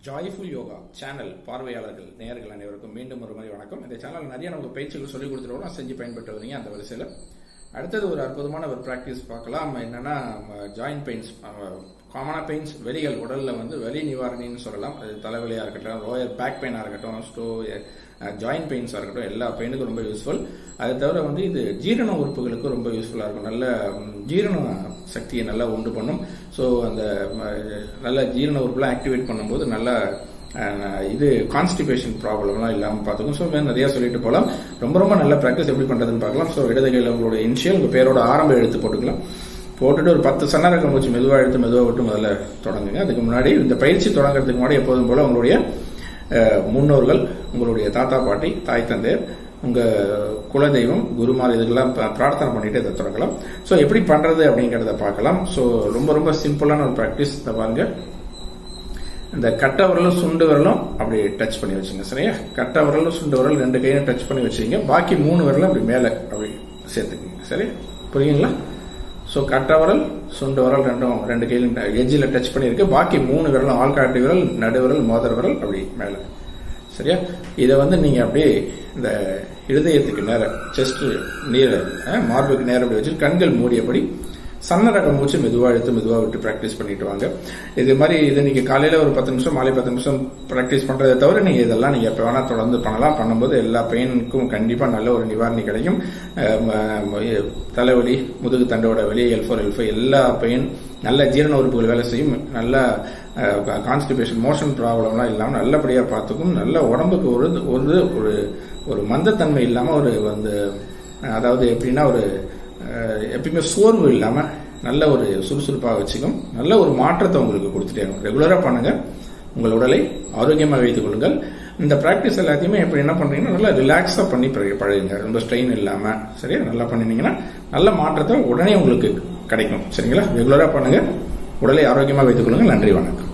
Joyful yoga channel பார்வையாளர்கள் நேயர்கள் அனைவருக்கும் மீண்டும் ஒரு முறை வணக்கம். இந்த சேனல் நிறைய நமக்கு பயிற்சிகள் சொல்லிக் கொடுத்துருவோம், செஞ்சு பயன்பட்டு வரீங்க. அந்த வரிசையில் அடுத்தது ஒரு அற்புதமான ஒரு பிராக்டிஸ் பார்க்கலாம். என்னன்னா ஜாயின்ட் பெயின்ஸ், காமனா பெயின்ஸ், வெளிகள் உடல்ல வலி நிவாரணின்னு சொல்லலாம். அது தலைவலியா இருக்கட்டும், லோயர் பேக் பெயினா இருக்கட்டும், ஜாயின்ட் பெயின்ஸா இருக்கட்டும், எல்லா பெயினுக்கும் ரொம்ப யூஸ்ஃபுல். அதை தவிர இது ஜீரண உறுப்புகளுக்கு ரொம்ப யூஸ்ஃபுல்லா இருக்கும். நல்ல ஜீரண சக்தியை நல்லா உண்டு பண்ணும். ஸோ அந்த நல்ல ஜீரண உறுப்புலாம் ஆக்டிவேட் பண்ணும்போது நல்லா கான்ஸ்டிபேஷன் ப்ராப்ளம்லாம் இல்லாமல் பார்த்துக்கும். ஸோ நிறைய சொல்லிட்டு போகலாம். ரொம்ப ரொம்ப நல்ல ப்ராக்டிஸ் எப்படி பண்றதுன்னு பார்க்கலாம். ஸோ இடது கையில் உங்களோட இனிஷியல், உங்க பேரோட ஆரம்ப எழுத்து போட்டுக்கலாம். போட்டுட்டு ஒரு 10 சன்னரகம் வச்சு மெதுவாக எடுத்து மெதுவாக விட்டு முதல்ல தொடங்குங்க. அதுக்கு முன்னாடி இந்த பயிற்சி தொடங்குறதுக்கு முன்னாடி எப்போதும் போல உங்களுடைய முன்னோர்கள், உங்களுடைய தாத்தா பாட்டி, தாய் தந்தையர், உங்க குலதெய்வம், குருமார் இதெல்லாம் பிரார்த்தனை பண்ணிட்டு இதை தொடங்கலாம். ஸோ எப்படி பண்றது அப்படிங்கறத பார்க்கலாம். ஸோ ரொம்ப ரொம்ப சிம்பிளான ஒரு பிராக்டிஸ் பாருங்க. இந்த கட்டை விரலும் சுண்டு விரலும் அப்படி டச் பண்ணி வச்சுங்க. சரியா? கட்டை விரலும் சுண்டு விரல் 2 கையும் டச் பண்ணி வச்சுங்க. பாக்கி 3 விரலும் அப்படி மேல அப்படி சேர்த்துக்குங்க. சரி, புரியுங்களா? ஸோ கட்டை விரல் சுண்டு விரல் 2 கையிலும் எஜ்ஜில் டச் பண்ணியிருக்கு. பாக்கி 3 விரலும் ஆள்காட்டி விரல், நடுவிரல், மோதிர விரல் அப்படி மேல. சரியா? இதை நீங்க அப்படியே இந்த இருதயத்துக்கு நேரம், செஸ்ட் நீர, மார்புக்கு நேரம் அப்படி வச்சு கண்கள் மூடியபடி சன்னரகம் மூச்சு மெதுவாக எடுத்து மெதுவாக விட்டு பிராக்டிஸ் பண்ணிட்டு வாங்க. இது மாதிரி இதை நீங்க காலையில ஒரு 10 நிமிஷம், மாலை 10 நிமிஷம் பிராக்டிஸ் பண்றதை தவிர நீங்க இதெல்லாம் நீங்க எப்ப வேணா தொடர்ந்து பண்ணலாம். பண்ணும்போது எல்லா பெயினுக்கும் கண்டிப்பா நல்ல ஒரு நிவாரணி கிடைக்கும். தலைவலி, முதுகு தண்டோட வலி, L4, L5 எல்லா பெயின், நல்ல ஜீரண உறுப்புகள் வேலை செய்யும். நல்ல கான்ஸ்டிபேஷன், மோஷன் ப்ராப்ளம்லாம் இல்லாம நல்லபடியா பார்த்துக்கும். நல்ல உடம்புக்கு ஒரு மந்தத்தன்மை இல்லாம அதாவது எப்படின்னா எப்பயுமே சோர்வு இல்லாம நல்ல ஒரு சுறுசுறுப்பாக வச்சுக்கும். நல்ல ஒரு மாற்றத்தை உங்களுக்கு கொடுத்துட்டே இருக்கும். ரெகுலரா பண்ணுங்க. உங்கள் உடலை ஆரோக்கியமாக வைத்துக் கொள்ளுங்கள். இந்த பிராக்டிஸ் எல்லாத்தையுமே எப்படி என்ன பண்றீங்கன்னா நல்லா ரிலாக்ஸா பண்ணி பழகுங்க. ரொம்ப ஸ்ட்ரெயின் இல்லாம. சரியா? நல்லா பண்ணினீங்கன்னா நல்ல மாற்றத்தை உடனே உங்களுக்கு கிடைக்கும். சரிங்களா? ரெகுலரா பண்ணுங்க. உடலை ஆரோக்கியமாக வைத்துக் கொள்ளுங்கள். நன்றி, வணக்கம்.